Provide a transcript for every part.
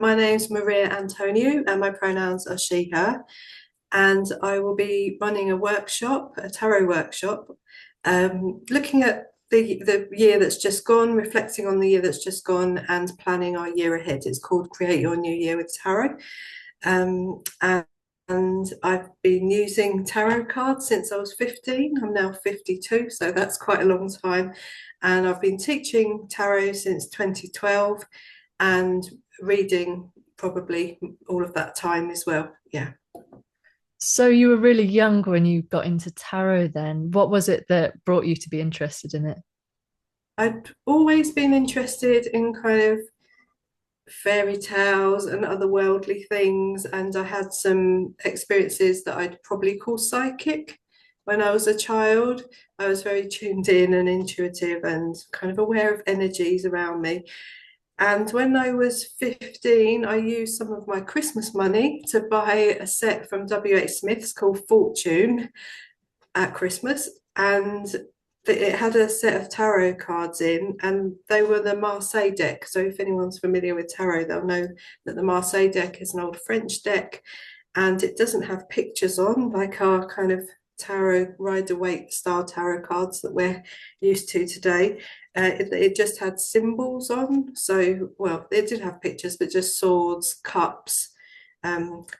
my name's Maria Antonio, and my pronouns are she, her. And I will be running a workshop, a tarot workshop, looking at the year that's just gone, reflecting on the year that's just gone, and planning our year ahead. It's called Create Your New Year with Tarot. And I've been using tarot cards since I was 15. I'm now 52, so that's quite a long time. And I've been teaching tarot since 2012 and reading probably all of that time as well. Yeah. So you were really young when you got into tarot then. What was it that brought you to be interested in it? I'd always been interested in kind of fairy tales and otherworldly things, and I had some experiences that I'd probably call psychic. When I was a child, I was very tuned in and intuitive and kind of aware of energies around me. And when I was 15, I used some of my Christmas money to buy a set from WH Smith's called Fortune at Christmas. And it had a set of tarot cards in, and they were the Marseille deck. So if anyone's familiar with tarot, they'll know that the Marseille deck is an old French deck, and it doesn't have pictures on like our kind of tarot Rider-Waite style tarot cards that we're used to today. It just had symbols on. So, well, it did have pictures, but just swords, cups,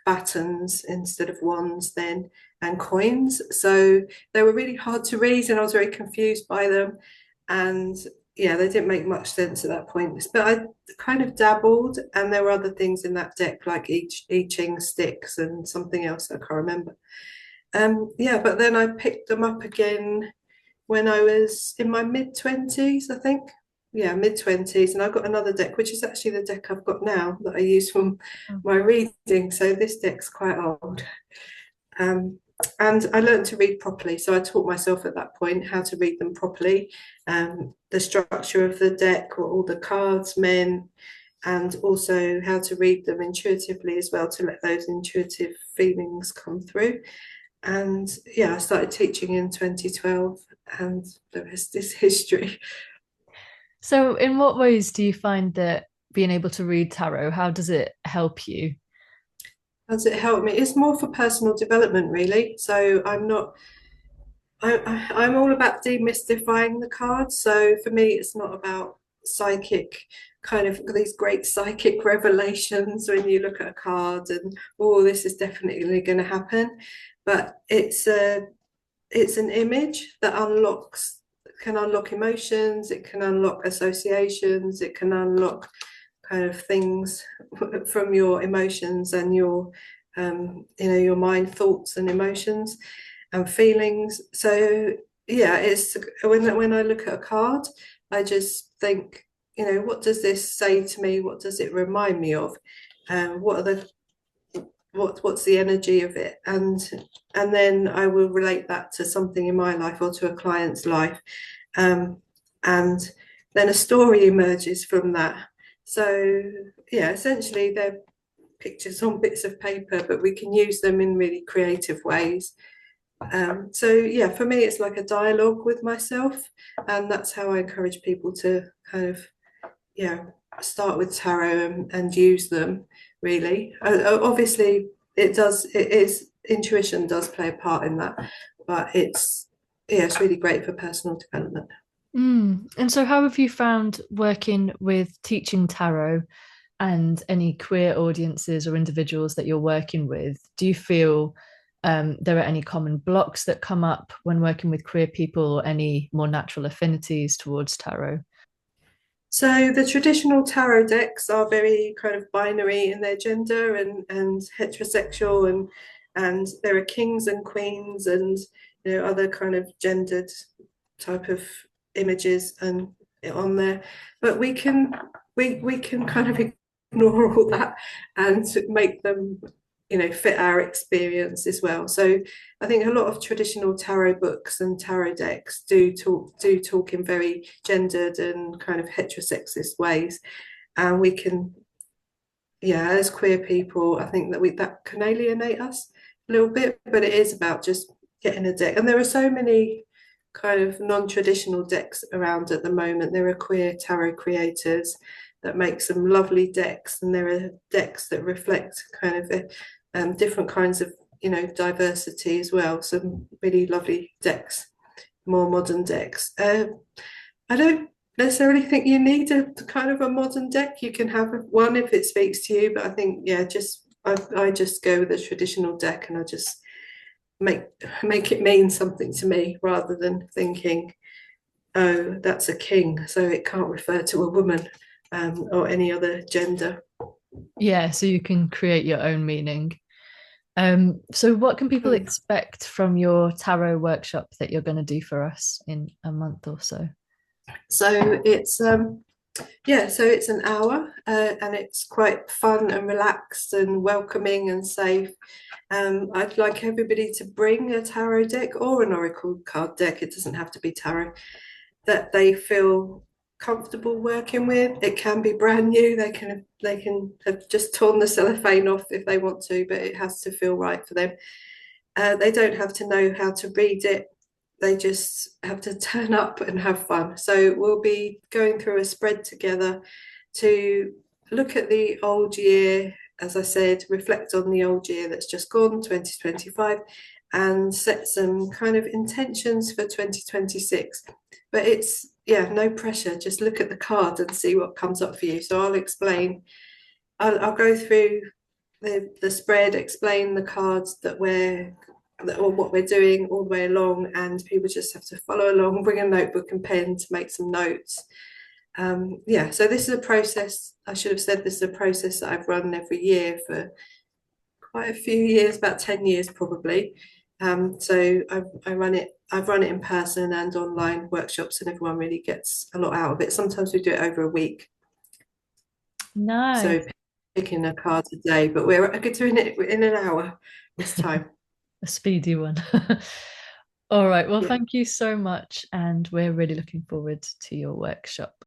battens instead of wands then, and coins. So they were really hard to read, and I was very confused by them. And yeah, they didn't make much sense at that point. But I kind of dabbled, and there were other things in that deck like I Ching sticks and something else I can't remember. Yeah, but then I picked them up again when I was in my mid 20s, I think. Yeah, mid 20s, and I've got another deck, which is actually the deck I've got now that I use for my reading. So this deck's quite old. Um, and I learned to read properly. So I taught myself at that point how to read them properly, the structure of the deck, what all the cards meant, and also how to read them intuitively as well to let those intuitive feelings come through. And yeah, I started teaching in 2012, and the rest is history. So in what ways do you find that being able to read tarot, how does it help you? Has it helped me? It's more for personal development, really. So I'm all about demystifying the cards. So for me, it's not about psychic kind of these great psychic revelations when you look at a card and oh, this is definitely going to happen. But it's an image that unlocks can unlock emotions, it can unlock associations, it can unlock kind of things from your emotions and your your mind thoughts and emotions and feelings. So yeah, it's when I look at a card, I just think, what does this say to me? What does it remind me of? What are the what's the energy of it? And then I will relate that to something in my life or to a client's life. Um, and then a story emerges from that. So yeah, essentially they're pictures on bits of paper, but we can use them in really creative ways. So yeah, for me, it's like a dialogue with myself, and that's how I encourage people to kind of yeah start with tarot and use them really. Obviously, it is intuition does play a part in that, but it's really great for personal development. And so how have you found working with teaching tarot and any queer audiences or individuals that you're working with? Do you feel there are any common blocks that come up when working with queer people or any more natural affinities towards tarot? So the traditional tarot decks are very kind of binary in their gender and heterosexual, and there are kings and queens and other kind of gendered type of images and on there. But we can kind of ignore all that and make them fit our experience as well. So I think a lot of traditional tarot books and tarot decks do talk in very gendered and kind of heterosexist ways, and we can, yeah, as queer people, I think that can alienate us a little bit, but it is about just getting a deck. And there are so many kind of non-traditional decks around at the moment. There are queer tarot creators, that make some lovely decks, and there are decks that reflect kind of different kinds of diversity as well. Some really lovely decks, more modern decks. I don't necessarily think you need a kind of a modern deck. You can have one if it speaks to you, but I think yeah, just I just go with a traditional deck, and I just make it mean something to me rather than thinking, oh, that's a king, so it can't refer to a woman or any other gender. Yeah, so you can create your own meaning. So what can people Mm. expect from your tarot workshop that you're going to do for us in a month or so? So it's yeah, so it's an hour and it's quite fun and relaxed and welcoming and safe. I'd like everybody to bring a tarot deck or an oracle card deck. It doesn't have to be tarot, that they feel comfortable working with. It can be brand new. They can have just torn the cellophane off if they want to, but it has to feel right for them. They don't have to know how to read it. They just have to turn up and have fun. So we'll be going through a spread together to look at the old year, as I said, reflect on the old year that's just gone, 2025, and set some kind of intentions for 2026. But it's, yeah, no pressure. Just look at the card and see what comes up for you. So I'll explain, I'll go through the spread, explain the cards that we're or what we're doing all the way along, and people just have to follow along, bring a notebook and pen to make some notes. Yeah, so this is a process. I should have said this is a process that I've run every year for quite a few years, about 10 years probably. So I run it. I've run it in person and online workshops, and everyone really gets a lot out of it. Sometimes we do it over a week, so Nice. picking a card a day, but we're doing it in an hour this time. A speedy one. All right. Well, Yeah. thank you so much. And we're really looking forward to your workshop.